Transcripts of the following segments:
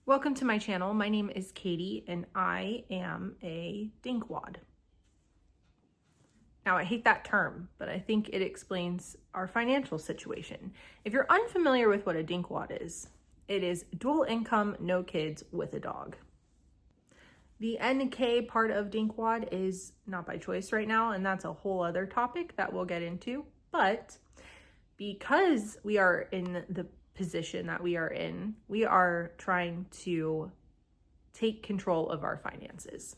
Welcome to my channel. My name is Katie and I am a dinkwad. Now I hate that term, but I think it explains our financial situation. If you're unfamiliar with what a dinkwad is, it is dual income, no kids with a dog. The NK part of dinkwad is not by choice right now, and that's a whole other topic that we'll get into. But because we are in the position that we are in, we are trying to take control of our finances.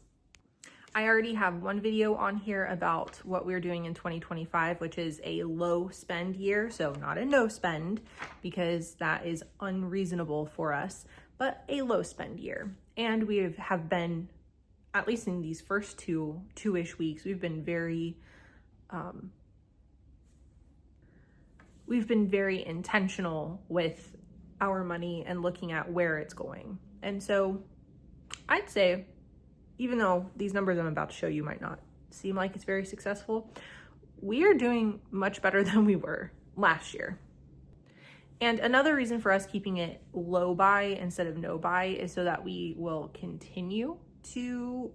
I already have one video on here about what we're doing in 2025, which is a low spend year. So not a no spend, because that is unreasonable for us, but a low spend year. And we have been, at least in these first two-ish weeks, we've been very intentional with our money and looking at where it's going. And so I'd say, even though these numbers I'm about to show you might not seem like it's very successful, we are doing much better than we were last year. And another reason for us keeping it low buy instead of no buy is so that we will continue to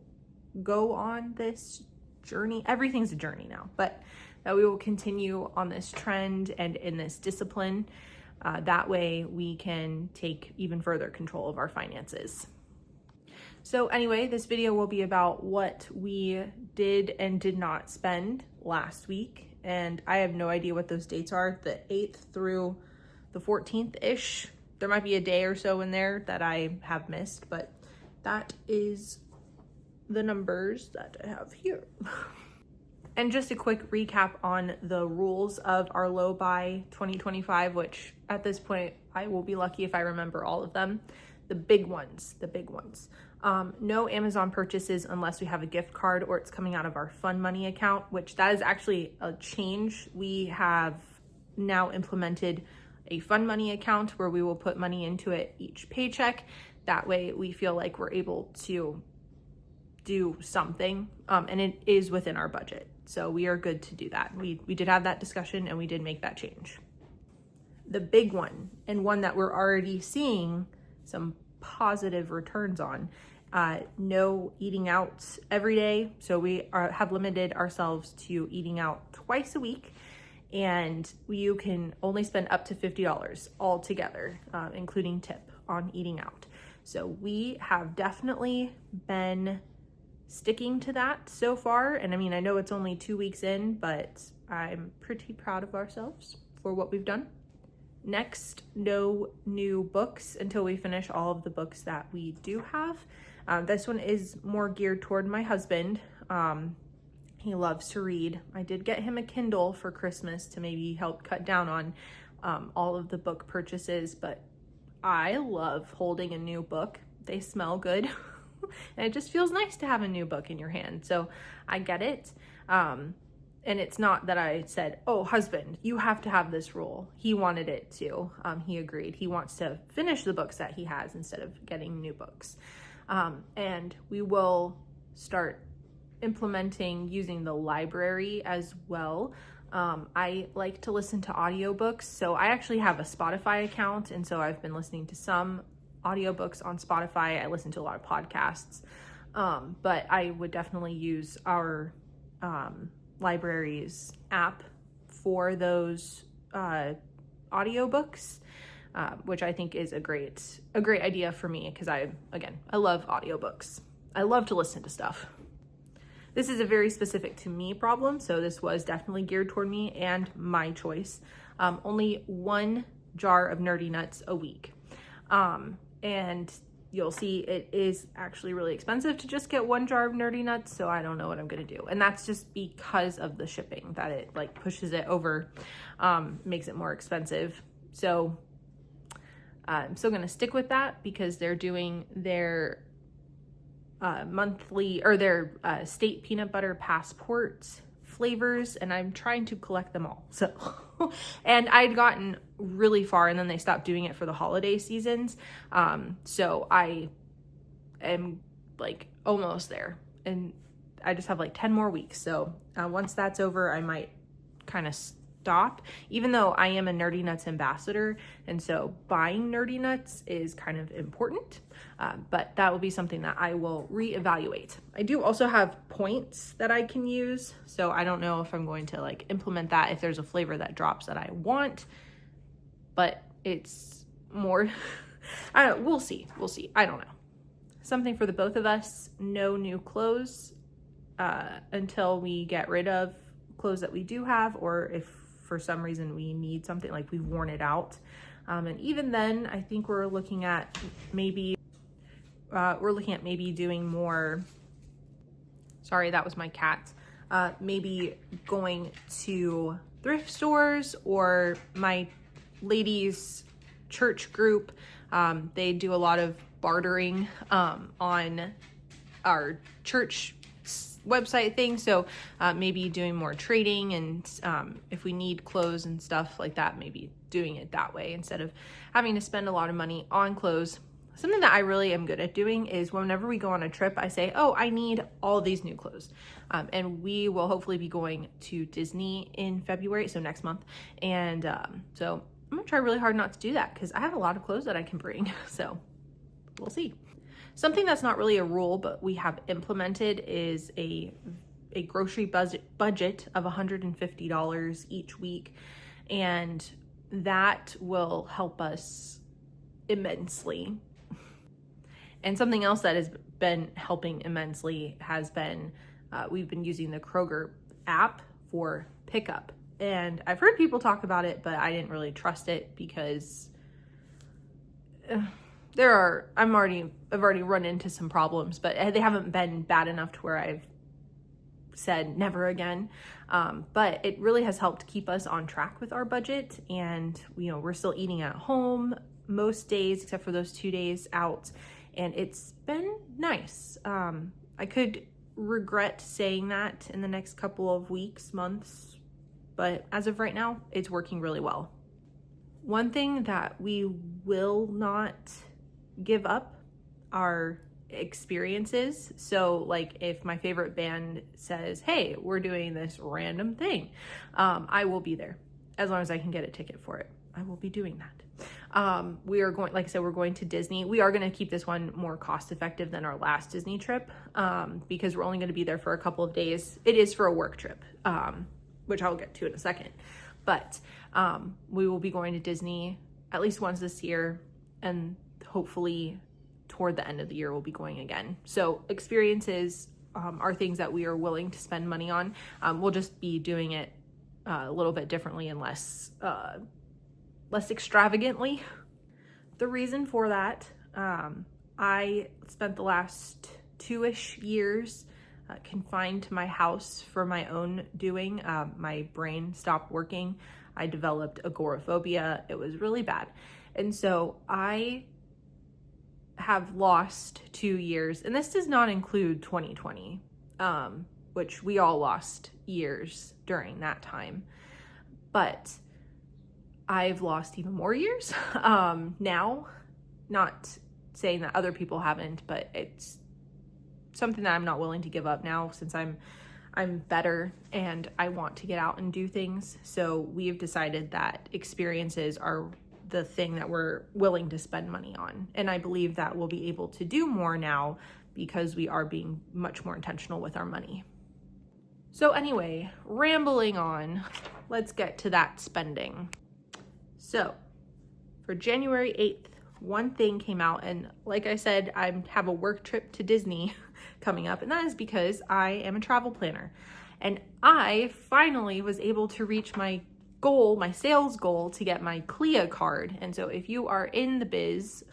go on this journey. Everything's a journey now, but that we will continue on this trend and in this discipline. That way we can take even further control of our finances. So anyway, this video will be about what we did and did not spend last week. And I have no idea what those dates are, the 8th through the 14th-ish. There might be a day or so in there that I have missed, but that is the numbers that I have here. And just a quick recap on the rules of our low buy 2025, which at this point, I will be lucky if I remember all of them. The big ones. No Amazon purchases unless we have a gift card or it's coming out of our fun money account, which that is actually a change. We have now implemented a fun money account where we will put money into it each paycheck. That way we feel like we're able to do something, and it is within our budget. So we are good to do that. We did have that discussion and we did make that change. The big one, and one that we're already seeing some positive returns on, no eating out every day. So we have limited ourselves to eating out twice a week, and you can only spend up to $50 altogether, including tip, on eating out. So we have definitely been sticking to that so far. And I mean, I know it's only 2 weeks in, but I'm pretty proud of ourselves for what we've done. Next, no new books until we finish all of the books that we do have. This one is more geared toward my husband. He loves to read. I did get him a Kindle for Christmas to maybe help cut down on all of the book purchases, but I love holding a new book. They smell good. And it just feels nice to have a new book in your hand. So I get it. And it's not that I said, oh, husband, you have to have this rule. He wanted it too. He agreed. He wants to finish the books that he has instead of getting new books. And we will start implementing using the library as well. I like to listen to audiobooks. So I actually have a Spotify account. And so I've been listening to some audiobooks on Spotify. I listen to a lot of podcasts, but I would definitely use our library's app for those audiobooks, which I think is a great idea for me, because I love audiobooks. I love to listen to stuff. This is a very specific to me problem, so this was definitely geared toward me and my choice. Only 1 jar of Nerdy Nuts a week. And you'll see it is actually really expensive to just get 1 jar of Nerdy Nuts, so I don't know what I'm gonna do. And that's just because of the shipping, that it like pushes it over, makes it more expensive. So I'm still gonna stick with that because they're doing their monthly, or their state peanut butter passport flavors, and I'm trying to collect them all. So, and I'd gotten really far, and then they stopped doing it for the holiday seasons. So I am like almost there, and I just have like 10 more weeks. So once that's over, I might kind of stop, even though I am a Nerdy Nuts ambassador, and so buying Nerdy Nuts is kind of important, but that will be something that I will reevaluate. I do also have points that I can use, so I don't know if I'm going to like implement that if there's a flavor that drops that I want, but it's more, I don't know, we'll see, I don't know. Something for the both of us, no new clothes until we get rid of clothes that we do have, or if for some reason we need something, like we've worn it out. And even then, I think we're looking at maybe doing more, sorry, that was my cat, maybe going to thrift stores or my ladies church group. They do a lot of bartering on our church website thing, so maybe doing more trading, and if we need clothes and stuff like that, maybe doing it that way instead of having to spend a lot of money on clothes. Something that I really am good at doing is whenever we go on a trip, I say, oh, I need all these new clothes. And we will hopefully be going to Disney in February, so next month. And so I'm gonna try really hard not to do that because I have a lot of clothes that I can bring, so we'll see. Something that's not really a rule, but we have implemented is a grocery budget of $150 each week. And that will help us immensely. And something else that has been helping immensely has been, we've been using the Kroger app for pickup. And I've heard people talk about it, but I didn't really trust it because I've already run into some problems, but they haven't been bad enough to where I've said never again. But it really has helped keep us on track with our budget, and we're still eating at home most days except for those 2 days out, and it's been nice. I could regret saying that in the next couple of weeks, months, but as of right now, it's working really well. One thing that we will not give up are experiences. So like if my favorite band says, hey, we're doing this random thing, I will be there as long as I can get a ticket for it. I will be doing that. We are going, like I said, we're going to Disney. We are going to keep this one more cost effective than our last Disney trip, because we're only going to be there for a couple of days. It is for a work trip, which I'll get to in a second, but we will be going to Disney at least once this year, and hopefully toward the end of the year we'll be going again. So experiences are things that we are willing to spend money on. We'll just be doing it a little bit differently and less extravagantly. The reason for that, I spent the last 2-ish years confined to my house for my own doing. My brain stopped working. I developed agoraphobia. It was really bad. And so I have lost 2 years, and this does not include 2020, which we all lost years during that time. But I've lost even more years now, not saying that other people haven't, but it's something that I'm not willing to give up now since I'm better and I want to get out and do things. So we've decided that experiences are the thing that we're willing to spend money on. And I believe that we'll be able to do more now because we are being much more intentional with our money. So anyway, rambling on, let's get to that spending. So for January 8th, one thing came out, and like I said, I have a work trip to Disney coming up, and that is because I am a travel planner. And I finally was able to reach my goal, my sales goal, to get my CLIA card. And so if you are in the biz,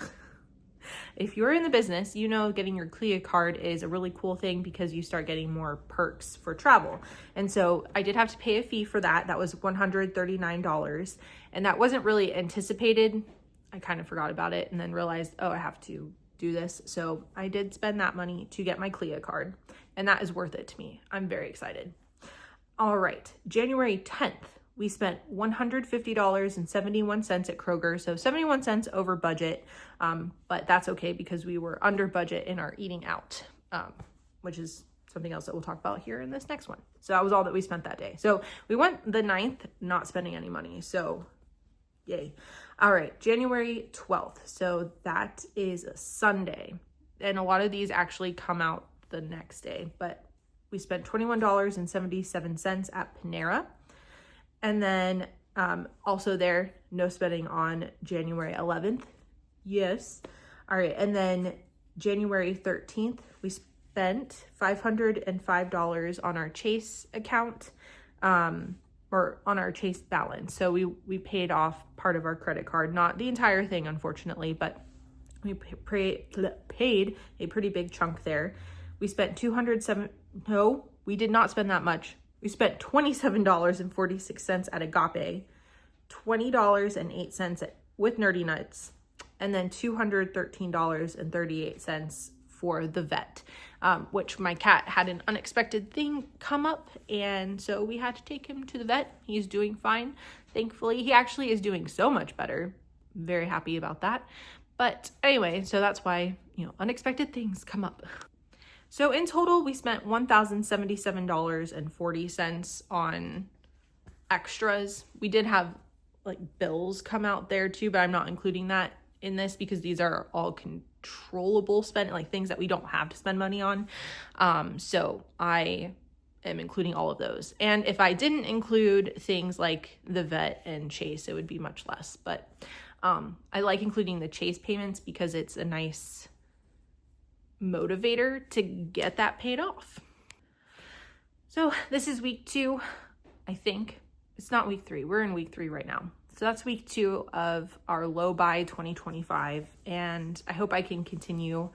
if you're in the business, you know getting your CLIA card is a really cool thing because you start getting more perks for travel. And so I did have to pay a fee for that. That was $139. And that wasn't really anticipated. I kind of forgot about it and then realized, oh, I have to do this. So I did spend that money to get my CLIA card, and that is worth it to me. I'm very excited. All right, January 10th, we spent $150.71 at Kroger, so 71 cents over budget, but that's okay because we were under budget in our eating out, which is something else that we'll talk about here in this next one. So that was all that we spent that day. So we went the 9th, not spending any money. So yay. All right, January 12th. So that is a Sunday. And a lot of these actually come out the next day, but we spent $21.77 at Panera. And then also there, no spending on January 11th. Yes. All right. And then January 13th, we spent $505 on our Chase account, or on our Chase balance. So we paid off part of our credit card, not the entire thing, unfortunately, but we paid a pretty big chunk there. We spent no, we did not spend that much. We spent $27.46 at Agape, $20.08 with Nerdy Nuts, and then $213.38 for the vet, which my cat had an unexpected thing come up, and so we had to take him to the vet. He's doing fine, thankfully. He actually is doing so much better. Very happy about that. But anyway, so that's why, unexpected things come up. So in total, we spent $1,077.40 on extras. We did have bills come out there too, but I'm not including that in this because these are all controllable spend, things that we don't have to spend money on. So I am including all of those. And if I didn't include things like the vet and Chase, it would be much less. But I like including the Chase payments because it's a nice motivator to get that paid off. So this is week 2, I think. It's not week 3. We're in week 3 right now. So that's week 2 of our low buy 2025. And I hope I can continue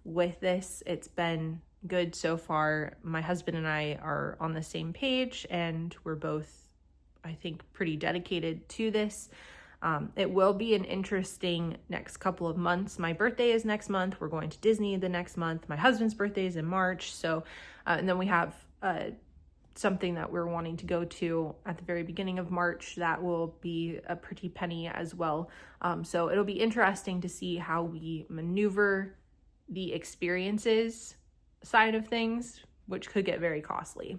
with this. It's been good so far. My husband and I are on the same page and we're both, I think, pretty dedicated to this. It will be an interesting next couple of months. My birthday is next month. We're going to Disney the next month. My husband's birthday is in March. So, and then we have something that we're wanting to go to at the very beginning of March. That will be a pretty penny as well. So it'll be interesting to see how we maneuver the experiences side of things, which could get very costly.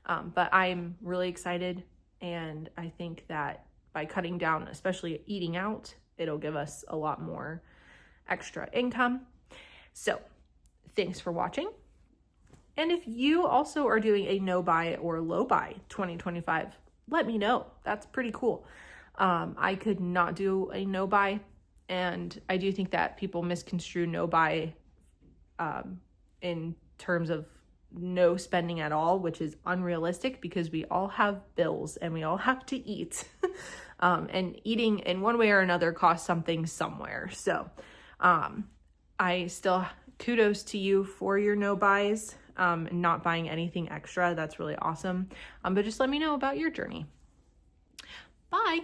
But I'm really excited. And I think that by cutting down, especially eating out, it'll give us a lot more extra income. So thanks for watching. And if you also are doing a no buy or low buy 2025, let me know. That's pretty cool. I could not do a no buy. And I do think that people misconstrue no buy in terms of no spending at all, which is unrealistic because we all have bills and we all have to eat. And eating in one way or another costs something somewhere. So I still kudos to you for your no buys, not buying anything extra. That's really awesome. But just let me know about your journey. Bye.